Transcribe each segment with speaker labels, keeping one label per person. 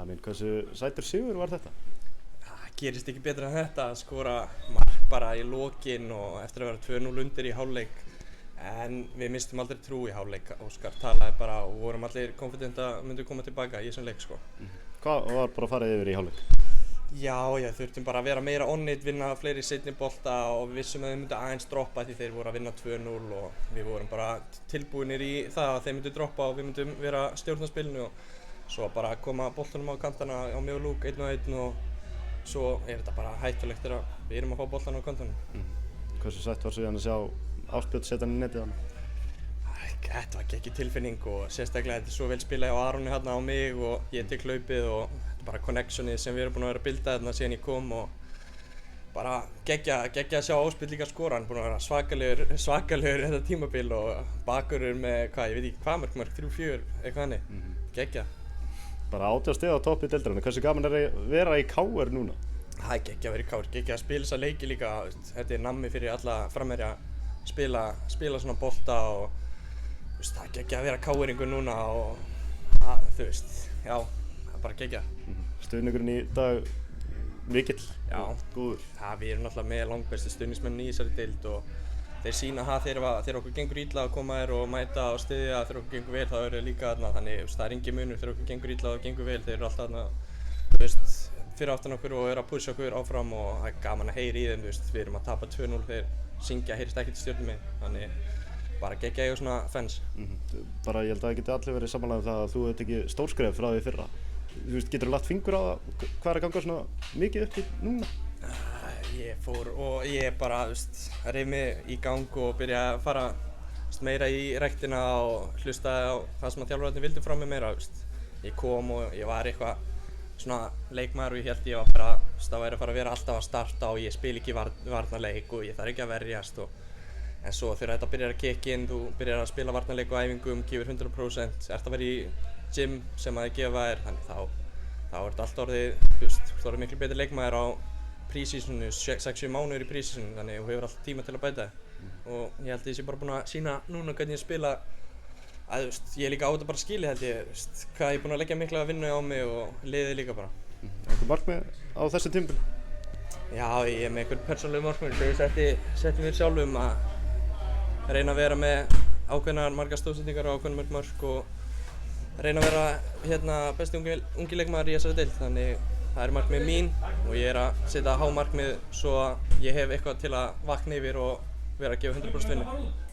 Speaker 1: Hversu sætur sigur var þetta?
Speaker 2: Það gerist ekki betra en þetta að skora mark bara í lokin og eftir að vera 2-0 undir í hálfleik. En við mistum aldrei trú í hálfleik. Óskar talaði bara og vorum allir confident að myndum koma tilbaka í þessum leik sko.
Speaker 1: Hvað var bara farið yfir í hálfleik?
Speaker 2: Já, þurftum bara að vera meira on it, vinna fleiri seinni bolta og við vissum að þeir myndu aðeins droppa því þeir voru að vinna 2-0 og við vorum bara tilbúinir í það að þeir myndu droppa og við myndum vera stjórna spilinu og svo bara koma boltanum á kantana á mig og Luke 1-1 og svo þetta bara hættulegt þegar við erum að fá boltan á kantanum.
Speaker 1: Hversu sætt var síðan að sjá Ásbjörn setja hann í netið hann?
Speaker 2: Þetta var ekki tilfinning og sérstaklega þetta er svo vel spilað á Aroni hérna á mig og ég tek hlaupið og bara connectionið sem við erum búin að vera að bilda þarna síðan ég kom og bara geggja að sjá Ásbjörn líka skora. Hann er búin að vera svakalegur þetta tímabil og bakurur með ég veit ekki hvað mörg 3-4 eitthvað hannig. Geggja.
Speaker 1: Bara 18 stig á toppi deildarinnar. Hversu gaman er að vera í KR núna?
Speaker 2: Það er geggja að vera í KR, geggja að spila þessa leiki líka. Þetta er nammi fyrir alla framherja spila svona bolta og það er geggja að vera KR-ingur núna og þú veist, já, það er bara geggja.
Speaker 1: Stuðningurinn í dag mikill, góður.
Speaker 2: Við erum náttúrulega með langbestu stuðningsmenn í þessari deild og þeir sýna það þegar okkur gengur illa að koma og mæta og styðja þegar okkur gengur vel, þá eru þeir líka þarna, þannig það er engin munur þegar okkur gengur illa og gengur vel, þeir eru alltaf þarna, þú veist, fyrir aftan okkur og eru að pusha okkur áfram og það er gaman að heyra í þeim, þú veist, við erum að tapa 2-0 þeir syngja, heyrist ekkert í Stjörnunni, þannig bara geggja ég og svona fans.
Speaker 1: Bara ég held að það geti allir verið sammála það að þú hefði tekið stórskref frá því fyrra. Þú veist, geturðu lagt fingur á það, hvað er að ganga svona mikið upp í núna?
Speaker 2: Ég fór og ég bara, reif mig í gang og byrja að fara meira í ræktina og hlustaði á það sem að þjálfararnir vildu frá mig meira. Ég kom og ég var eitthvað svona leikmaður og ég held ég var bara, það væri að fara að vera alltaf að starta og ég spil ekki varnarleik og ég þarf ekki að verjast. En svo þegar þetta byrjar að kikka inn, þú byrjar að spila varnarleik á æfingum, gefur 100%, ert að vera í gym sem að þið gefa þér, þannig þá er þetta allt orðið, þú orðið miklu betri leikmaður á pre-seasonu, 6-7 mánuður í pre-seasonu, þannig þú hefur alltaf tíma til að bæta þig. Og ég held að ég sé bara búinn að sýna núna hvernig ég spila, að ég er líka á þetta bara skilið held ég, hvað ég er búinn að leggja mikla vinnu á mig og liðið líka bara.
Speaker 1: Einhver markmið á þessu tímabili?
Speaker 2: Já, ég er með einhver persónuleg markmið sem ég setti mér sjálfum að reyna að vera með ákveðnar margar stóðsendingar og ákveðnar mörg og reyna að vera besti ungi leikmaður í þessari deild, þannig það er markmið mín og ég er að setja há markmið svo að ég hef eitthvað til að vakna yfir og vera að gefa 100% vinnu.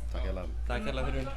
Speaker 1: Takk hérlega.
Speaker 2: Takk hérlega fyrir vinnu.